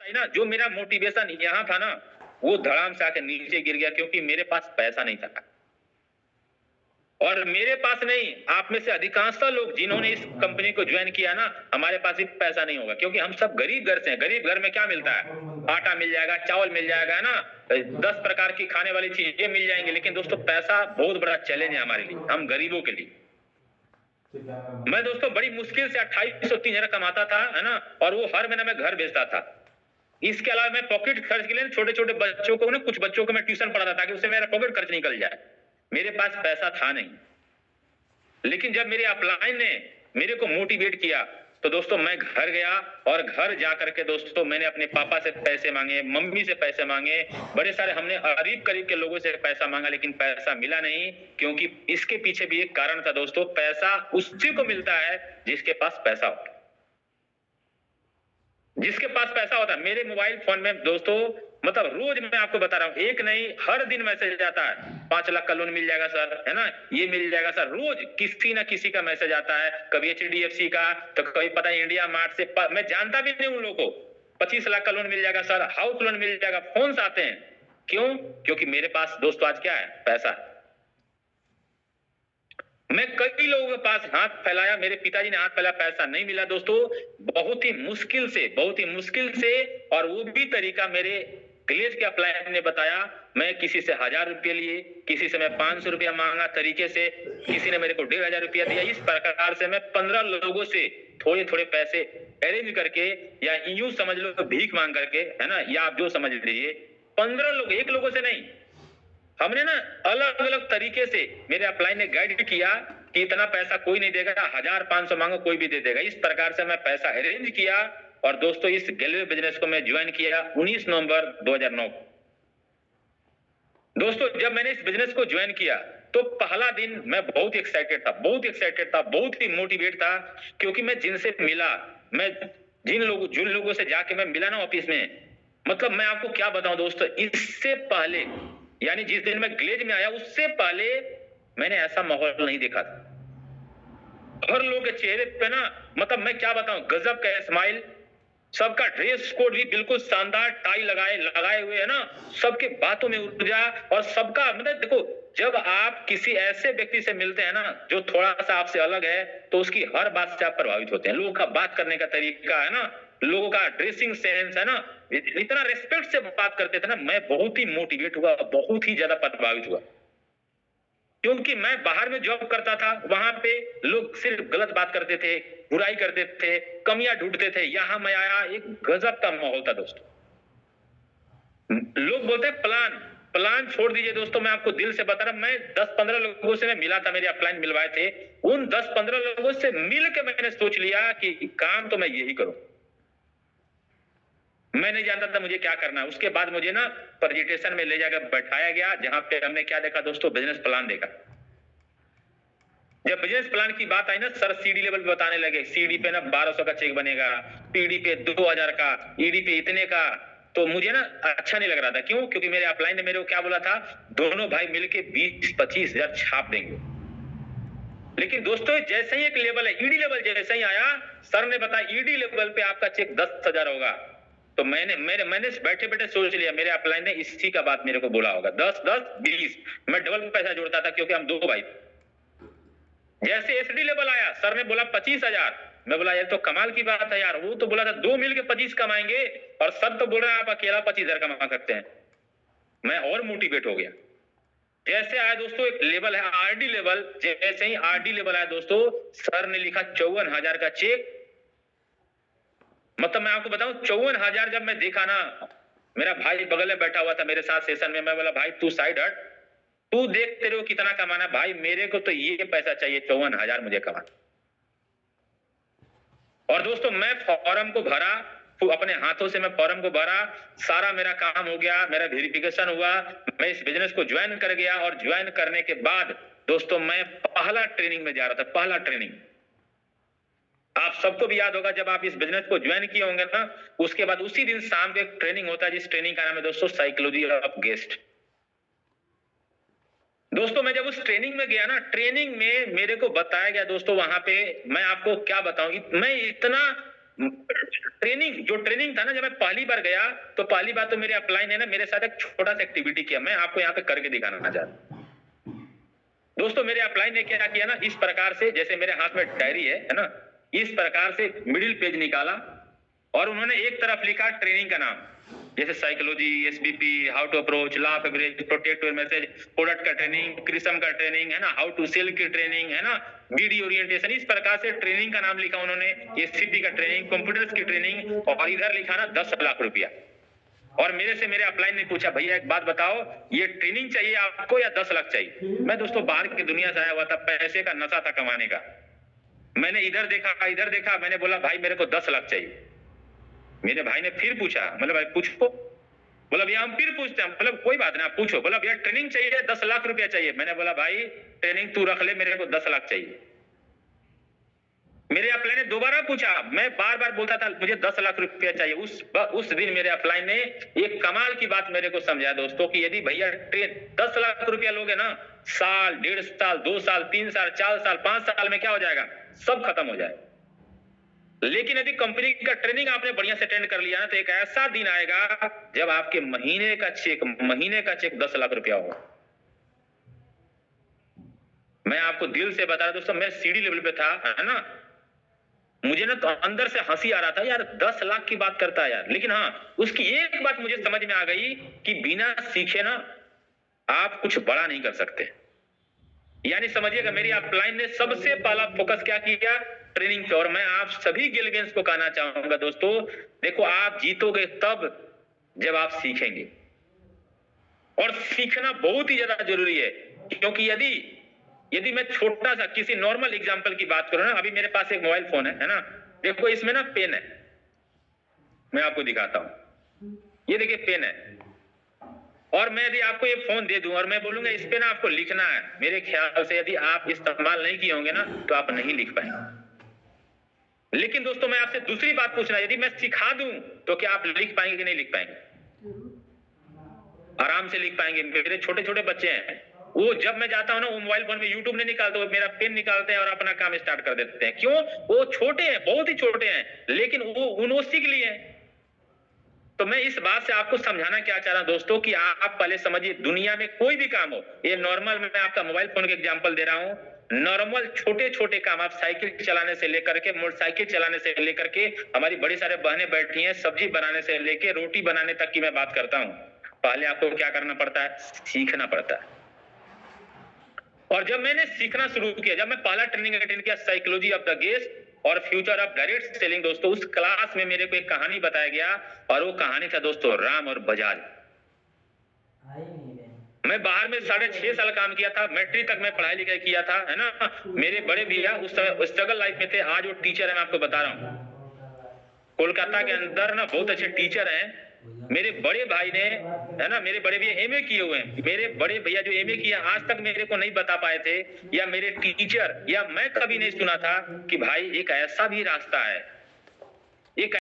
है ना, जो मेरा मोटिवेशन यहाँ था ना, वो धड़ाम से आके नीचे गिर गया, क्योंकि मेरे पास पैसा नहीं था। और मेरे पास नहीं, आप में से अधिकांशतः लोग जिन्होंने इस कंपनी को ज्वाइन किया ना, हमारे पास भी पैसा नहीं होगा, क्योंकि हम सब गरीब घर से हैं। गरीब घर में क्या मिलता है? आटा मिल जाएगा, चावल मिल जाएगा, है ना, 10 प्रकार की खाने वाली चीजें मिल जाएंगी। लेकिन दोस्तों, पैसा बहुत बड़ा चैलेंज है हमारे लिए, हम गरीबों के लिए। मैं दोस्तों बड़ी मुश्किल से 2803 कमाता था, है ना, और वो हर महीने में घर भेजता था। इसके अलावा मैं पॉकेट खर्च के लिए छोटे छोटे बच्चों को ना, कुछ बच्चों को मैं ट्यूशन पढ़ाता था, ताकि उससे मेरा पॉकेट खर्च निकल जाए। मेरे पास पैसा था नहीं, लेकिन जब मेरे अपलाइन ने मेरे को मोटिवेट किया, तो दोस्तों मैं घर गया, और घर जा करके दोस्तों मैंने अपने पापा से पैसे मांगे, मम्मी से पैसे मांगे, बड़े सारे हमने करीब करीब के लोगों से पैसा मांगा, लेकिन पैसा मिला नहीं। क्योंकि इसके पीछे भी एक कारण था दोस्तों, पैसा उसी को मिलता है जिसके पास पैसा होता है। जिसके पास पैसा होता है। मेरे मोबाइल फोन में दोस्तों, मतलब रोज मैं आपको बता रहा हूं, एक नहीं हर दिन मैसेज आता है, 5 लाख का लोन मिल जाएगा सर, है ना, ये मिल जाएगा सर। रोज किसी ना किसी का मैसेज आता है, कभी HDFC का, तो कभी पता है इंडिया मार्ट से, मैं जानता भी नहीं उन लोगों को। 25 लाख का लोन मिल जाएगा सर, हाउस लोन मिल जाएगा, फोन आते हैं। क्यों? क्योंकि मेरे पास दोस्तों आज क्या है? पैसा है। मैं कई लोगों के पास हाथ फैलाया, मेरे पिताजी ने हाथ फैलाया, पैसा नहीं मिला दोस्तों। बहुत ही मुश्किल से, और वो भी तरीका मेरे विलेज के अपलाइन ने बताया। मैं किसी से 1000 रुपये लिए, किसी से मैं 500 रुपया मांगा तरीके से, किसी ने मेरे को 1500 रुपया दिया। इस प्रकार से मैं 15 लोगों से थोड़े थोड़े पैसे अरेंज करके, या यूं समझ लो भीख मांग करके, है ना, या आप जो समझ लीजिए, 15 लोग, एक लोगों से नहीं, हमने ना अलग अलग तरीके से, मेरे अपलाइन ने गाइड किया कि इतना पैसा कोई नहीं देगा, 1500 मांगो कोई भी दे देगा। इस प्रकार से मैं पैसा अरेंज किया, और दोस्तों इस गैलरी बिजनेस को मैं ज्वाइन किया 19 नवंबर 2009। दोस्तों जब मैंने इस बिजनेस को ज्वाइन किया, तो पहला दिन मैं बहुत एक्साइटेड था, बहुत ही मोटिवेट था। क्योंकि मैं जिनसे मिला, मैं जिन लोगों से जाके मैं मिला ना ऑफिस में, मतलब मैं आपको क्या बताऊं दोस्तों, इससे पहले, यानी जिस दिन मैं ग्लेज में आया उससे पहले मैंने ऐसा माहौल नहीं देखा था। हर लोग के चेहरे पे ना, मतलब मैं क्या बताऊं, गजब का स्माइल, सबका ड्रेस कोड भी बिल्कुल शानदार, टाई लगाए हुए, है ना, सबके बातों में ऊर्जा, और सबका मतलब देखो, जब आप किसी ऐसे व्यक्ति से मिलते हैं ना जो थोड़ा सा आपसे अलग है, तो उसकी हर बात से आप प्रभावित होते हैं। लोगों का बात करने का तरीका, है ना, लोगों का ड्रेसिंग सेंस, है ना, इतना रेस्पेक्ट से बात करते थे ना, मैं बहुत ही मोटिवेट हुआ, बहुत ही ज्यादा प्रभावित हुआ। क्योंकि मैं बाहर में जॉब करता था, वहां पे लोग सिर्फ गलत बात करते थे, बुराई करते थे, कमियां ढूंढते थे। यहां मैं आया, एक गजब का माहौल था दोस्तों। लोग बोलते हैं प्लान छोड़ दीजिए दोस्तों, मैं आपको दिल से बता रहा हूं, मैं 10-15 लोगों से मैं मिला था, मेरे अपलाइन मिलवाए थे। उन 10-15 लोगों से मिल के मैंने सोच लिया कि काम तो मैं यही करूं। मैं नहीं जानता था मुझे क्या करना है। उसके बाद मुझे ना प्रेजेंटेशन में ले जाकर बैठाया गया, जहां पे हमने क्या देखा दोस्तों, बिजनेस प्लान देखा। जब बिजनेस प्लान की बात आई ना, सर सीडी लेवल पे बताने लगे, सीडी पे ना 1200 का चेक बनेगा, पीडी पे 2000 का, ईडी पे इतने का। तो मुझे ना अच्छा नहीं लग रहा था। क्यों? क्योंकि मेरे अपलाइन ने मेरे को क्या बोला था, दोनों भाई मिलके 20-25 हजार छाप देंगे। लेकिन दोस्तों जैसे ही एक लेवल है, ईडी लेवल जैसे ही आया, सर ने बताया ईडी लेवल पे आपका चेक 10,000 होगा। तो मैंने बैठे बैठे सोच लिया, मेरे अपलाइन ने इसी का बात मेरे को बोला होगा, 10-10-20। मैं डबल पैसा जोड़ता था, क्योंकि हम 2 भाई। जैसे एसडी लेवल आया, सर ने बोला 25,000। मैं बोला यार तो कमाल की बात है यार, वो तो बोला था 2 मिल के 25 कमाएंगे, और सर तो बोल रहे हैं आप अकेला 25,000 कमा सकते हैं। मैं और मोटिवेट हो गया। जैसे आया दोस्तों एक लेवल है आरडी लेवल, जैसे ही आरडी लेवल आया दोस्तों, सर ने लिखा 54,000 का चेक। मतलब मैं आपको बताऊं, 54,000 जब मैं देखा ना, मेरा भाई बगल में बैठा हुआ था मेरे साथ सेशन में, मैं बोला भाई तू साइड हट, तू देख तेरे को कितना कमाना भाई, मेरे को तो ये पैसा चाहिए, 54,000 मुझे कमाना। और दोस्तों मैं फॉर्म को भरा, अपने हाथों से मैं फॉर्म को भरा, सारा मेरा काम हो गया, मेरा वेरिफिकेशन हुआ, मैं इस बिजनेस को ज्वाइन कर गया। और ज्वाइन करने के बाद दोस्तों मैं पहला ट्रेनिंग में जा रहा था, पहला ट्रेनिंग। आप सबको भी याद होगा, जब आप इस बिजनेस को ज्वाइन किए होंगे ना, उसके बाद उसी दिन शाम को एक ट्रेनिंग होता है, जिस ट्रेनिंग का नाम है दोस्तों साइकोलॉजी ऑफ गेस्ट। दोस्तों मैं जब उस ट्रेनिंग में गया ना, ट्रेनिंग में मेरे को बताया गया दोस्तों, वहां पे मैं आपको क्या बताऊं, मैं इतना ट्रेनिंग था ना, जब मैं पहली बार गया तो पहली बार तो मेरे अपलाइन है ना मेरे साथ एक छोटा सा एक्टिविटी किया, मैं आपको यहाँ पे करके दिखाना चाहता हूँ। दोस्तों मेरे अपलाइन ने क्या किया ना, इस प्रकार से, जैसे मेरे हाथ में डायरी है ना, इस प्रकार से मिडिल पेज निकाला और उन्होंने एक तरफ लिखा ट्रेनिंग का नाम, जैसे psychology, SBP, how to approach, law of average, protect your message, product का ट्रेनिंग, क्रिसम का ट्रेनिंग है ना, हाउ टू सेल की ट्रेनिंग है ना, बीडी ओरिएंटेशन, इस प्रकार से ट्रेनिंग का नाम लिखा उन्होंने, एससीपी का ट्रेनिंग, कंप्यूटर्स की ट्रेनिंग, और इधर लिखा ना 10 लाख रुपया। और मेरे से मेरे अपलाइन ने पूछा, भैया एक बात बताओ, ये ट्रेनिंग चाहिए आपको या 10 लाख चाहिए? मैं दोस्तों बाहर की दुनिया से आया हुआ था, पैसे का नशा था कमाने का। मैंने इधर देखा, मैंने बोला भाई मेरे को 10 लाख चाहिए। मेरे भाई ने फिर पूछा, मतलब भाई पूछो, बोला भैया हम फिर पूछते हैं, मतलब कोई बात नहीं आप पूछो। बोला भैया ट्रेनिंग चाहिए 10 लाख रुपया चाहिए। मैंने बोला भाई ट्रेनिंग तू रख ले, मेरे को 10 लाख चाहिए। मेरे अपलाइन ने दोबारा पूछा, मैं बार बार बोलता था मुझे 10 लाख रुपया चाहिए। उस दिन मेरे अपलाइन ने एक कमाल की बात मेरे को समझाया दोस्तों, कि यदि भैया 10 लाख रुपया लोगे ना, साल, 1.5 साल, 2 साल, 3 साल, 4 साल, 5 साल में क्या हो जाएगा, सब खत्म हो जाएगा। लेकिन यदि कंपनी का ट्रेनिंग आपने बढ़िया से अटेंड कर लिया ना, तो एक ऐसा दिन आएगा जब आपके महीने का चेक 10 लाख रुपया होगा। मैं आपको दिल से बता रहा दोस्तों, मैं सीढ़ी लेवल पे था, है ना, मुझे ना तो अंदर से हंसी आ रहा था, यार 10 लाख की बात करता है यार। लेकिन हाँ, उसकी एक बात मुझे समझ में आ गई कि बिना सीखे ना आप कुछ बड़ा नहीं कर सकते। यानी समझिएगा, मेरी अपलाइन ने सबसे पहला फोकस क्या किया, ट्रेनिंग पे। और मैं आप सभी गिलगेंस को कहना चाहूंगा दोस्तों, देखो आप जीतोगे तब जब आप सीखेंगे, और सीखना बहुत ही ज्यादा जरूरी है। क्योंकि यदि मैं छोटा सा किसी नॉर्मल एग्जांपल की बात करूं ना, अभी मेरे पास एक मोबाइल फोन है ना, देखो इसमें ना पेन है, मैं आपको दिखाता हूं, ये देखिए पेन है। और मैं यदि आपको ये फोन दे दूं और मैं बोलूंगा इस पे ना आपको लिखना है, मेरे ख्याल से यदि आप इस्तेमाल नहीं किए होंगे ना, तो आप नहीं लिख पाएंगे। लेकिन दोस्तों मैं आपसे दूसरी बात पूछना, यदि मैं सिखा दूं तो क्या आप लिख पाएंगे कि नहीं लिख पाएंगे? आराम से लिख पाएंगे। मेरे छोटे छोटे बच्चे हैं, वो जब मैं जाता हूं ना, वो मोबाइल फोन में यूट्यूब नहीं निकालते, वो मेरा पेन निकालते हैं और अपना काम स्टार्ट कर देते हैं। क्यों? वो छोटे हैं, बहुत ही छोटे हैं, लेकिन वो सीख लिए हैं। तो मैं इस बात से आपको समझाना क्या चाह रहा हूं दोस्तों, कि आप पहले समझिए, दुनिया में कोई भी काम हो, ये नॉर्मल मैं आपका मोबाइल फोन का एग्जांपल दे रहा हूं, नॉर्मल छोटे छोटे काम, आप साइकिल चलाने से लेकर के, मोटरसाइकिल चलाने से लेकर के, हमारी बड़ी सारे बहनें बैठी हैं, सब्जी बनाने से लेके रोटी बनाने तक की मैं बात करता हूं, पहले आपको क्या करना पड़ता है, सीखना पड़ता है। और जब मैंने सीखना शुरू किया, जब मैं पहला ट्रेनिंग अटेंड किया, साइकोलॉजी ऑफ द गेस्ट और फ्यूचर ऑफ डायरेक्ट सेलिंग, दोस्तों उस क्लास में मेरे को एक कहानी बताया गया, और वो कहानी था दोस्तों राम और बजाज। मैं बाहर में 6.5 साल काम किया था, मैट्रिक तक मैं पढ़ाई लिखाई किया था, है ना। मेरे बड़े भैया उस समय स्ट्रगल लाइफ में थे, आज वो टीचर है, मैं आपको बता रहा हूँ, कोलकाता के अंदर ना बहुत अच्छे टीचर हैं। मेरे बड़े भाई ने, है ना, मेरे बड़े भैया एमए किए हुए हैं, मेरे बड़े भैया जो एमए किया आज तक मेरे को नहीं बता पाए थे, या मेरे टीचर, या मैं कभी नहीं सुना था कि भाई एक ऐसा भी रास्ता है, एक